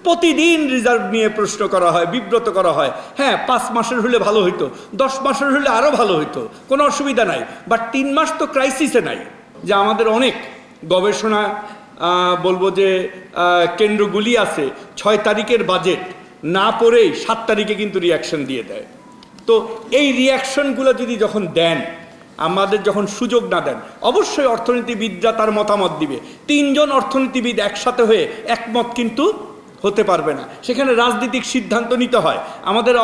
প্রতিদিন রিজার্ভ নিয়ে প্রশ্ন করা হয়, বিব্রত করা হয়। হ্যাঁ, 5 মাসের হলে ভালো হইতো, 10 মাসের হলে আরও ভালো হইতো, কোনো অসুবিধা নাই, বাট 3 মাস তো ক্রাইসিসে নাই। যে আমাদের অনেক গবেষণা বলবো যে কেন্দ্রগুলি আছে 6 তারিখের বাজেট না পড়েই 7 তারিখে কিন্তু রিয়াকশন দিয়ে দেয়। তো এই রিয়াকশনগুলো যদি যখন দেন, আমাদের যখন সুযোগ না দেন, অবশ্যই অর্থনীতিবিদরা তার মতামত দিবে। 3 জন অর্থনীতিবিদ একসাথে হয়ে একমত কিন্তু হতে পারবে না, সেখানে রাজনৈতিক সিদ্ধান্ত নিতে হয়। আমাদের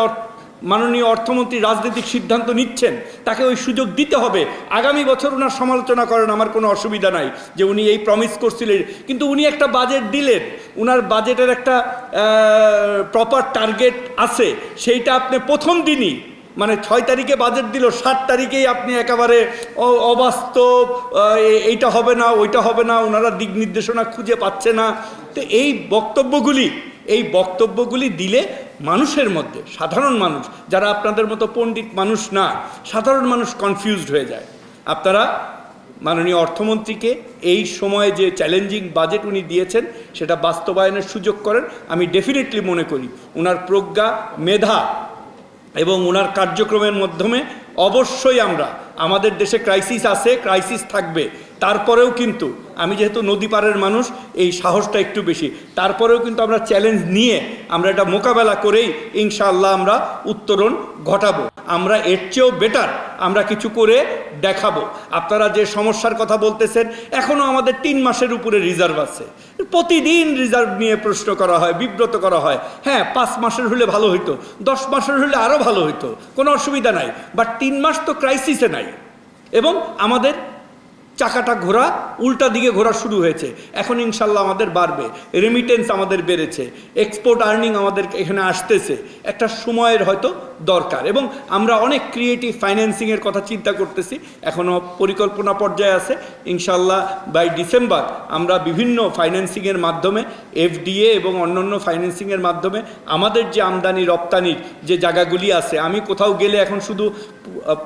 মাননীয় অর্থমন্ত্রী রাজনৈতিক সিদ্ধান্ত নিচ্ছেন, তাকে ওই সুযোগ দিতে হবে। আগামী বছর ওনার সমালোচনা করেন, আমার কোনো অসুবিধা নাই, যে উনি এই প্রমিস করছিলেন, কিন্তু উনি একটা বাজেট দিলেন, উনার বাজেটের একটা প্রপার টার্গেট আছে, সেইটা আপনি প্রথম দিনই মানে 6 তারিখে বাজেট দিল, 7 তারিখেই আপনি একেবারে অবাস্তব, এইটা হবে না, ওইটা হবে না, ওনারা দিক নির্দেশনা খুঁজে পাচ্ছে না। তো এই বক্তব্যগুলি দিলে মানুষের মধ্যে, সাধারণ মানুষ যারা আপনাদের মতো পণ্ডিত মানুষ না, সাধারণ মানুষ কনফিউজড হয়ে যায়। আপনারা মাননীয় অর্থমন্ত্রীকে এই সময়ে যে চ্যালেঞ্জিং বাজেট উনি দিয়েছেন সেটা বাস্তবায়নের সুযোগ করেন। আমি ডেফিনেটলি মনে করি ওনার প্রজ্ঞা, মেধা এবং ওনার কার্যক্রমের মাধ্যমে অবশ্যই আমাদের দেশে ক্রাইসিস আছে, ক্রাইসিস থাকবে, তারপরেও কিন্তু আমি যেহেতু নদী পাড়ের মানুষ, এই সাহসটা একটু বেশি, তারপরেও কিন্তু আমরা চ্যালেঞ্জ নিয়ে আমরা এটা মোকাবেলা করেই ইনশাআল্লাহ আমরা উত্তরণ ঘটাবো। আমরা এর চেয়েও বেটার আমরা কিছু করে দেখাবো। আপনারা যে সমস্যার কথা বলতেছেন, এখনও আমাদের 3 মাসের উপরে রিজার্ভ আছে, প্রতিদিন রিজার্ভ নিয়ে প্রশ্ন করা হয়, বিব্রত করা হয়। হ্যাঁ, 5 মাসের হলে ভালো হইতো, 10 মাসের হলে আরও ভালো হইতো, কোনো অসুবিধা নাই, বাট 3 মাস তো ক্রাইসিসে নাই। এবং আমাদের চাকাটা ঘোরা, উল্টা দিকে ঘোরা শুরু হয়েছে। এখন ইনশাল্লাহ আমাদের বাড়বে, রেমিটেন্স আমাদের বেড়েছে, এক্সপোর্ট আর্নিং আমাদের এখানে আসতেছে। একটা সময়ের হয়তো দরকার, এবং আমরা অনেক ক্রিয়েটিভ ফাইন্যান্সিংয়ের কথা চিন্তা করতেছি, এখনও পরিকল্পনা পর্যায়ে আছে। ইনশাল্লাহ বাই ডিসেম্বর আমরা বিভিন্ন ফাইন্যান্সিংয়ের মাধ্যমে, এফডিএ এবং অন্যান্য ফাইন্যান্সিংয়ের মাধ্যমে আমাদের যে আমদানি রপ্তানির যে জায়গাগুলি আছে, আমি কোথাও গেলে এখন শুধু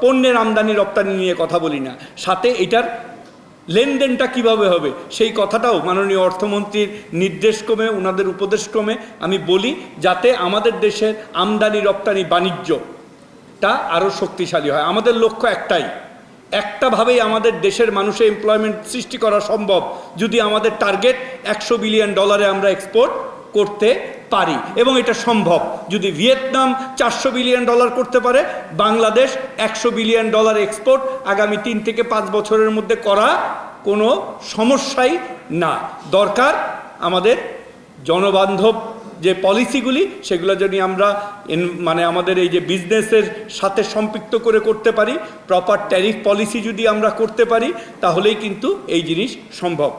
পণ্যের আমদানি রপ্তানি নিয়ে কথা বলি না, সাথে এটার লেনদেনটা কিভাবে হবে সেই কথাটাও মাননীয় অর্থমন্ত্রীর নির্দেশক্রমে, ওনাদের উপদেশক্রমে আমি বলি, যাতে আমাদের দেশের আমদানি রপ্তানি বাণিজ্যটা আরও শক্তিশালী হয়। আমাদের লক্ষ্য একটাভাবেই আমাদের দেশের মানুষের এমপ্লয়মেন্ট সৃষ্টি করা সম্ভব, যদি আমাদের টার্গেট $100 বিলিয়ন আমরা এক্সপোর্ট করতে পারি, এবং এটা সম্ভব। যদি ভিয়েতনাম $400 বিলিয়ন করতে পারে, বাংলাদেশ $100 বিলিয়ন এক্সপোর্ট আগামী 3 থেকে 5 বছরের মধ্যে করা কোনো সমস্যাই না। দরকার আমাদের জনবান্ধব যে পলিসিগুলি, সেগুলো যদি আমরা আমাদের এই যে বিজনেসের সাথে সম্পৃক্ত করে করতে পারি, প্রপার ট্যারিফ পলিসি যদি আমরা করতে পারি, তাহলেই কিন্তু এই জিনিস সম্ভব।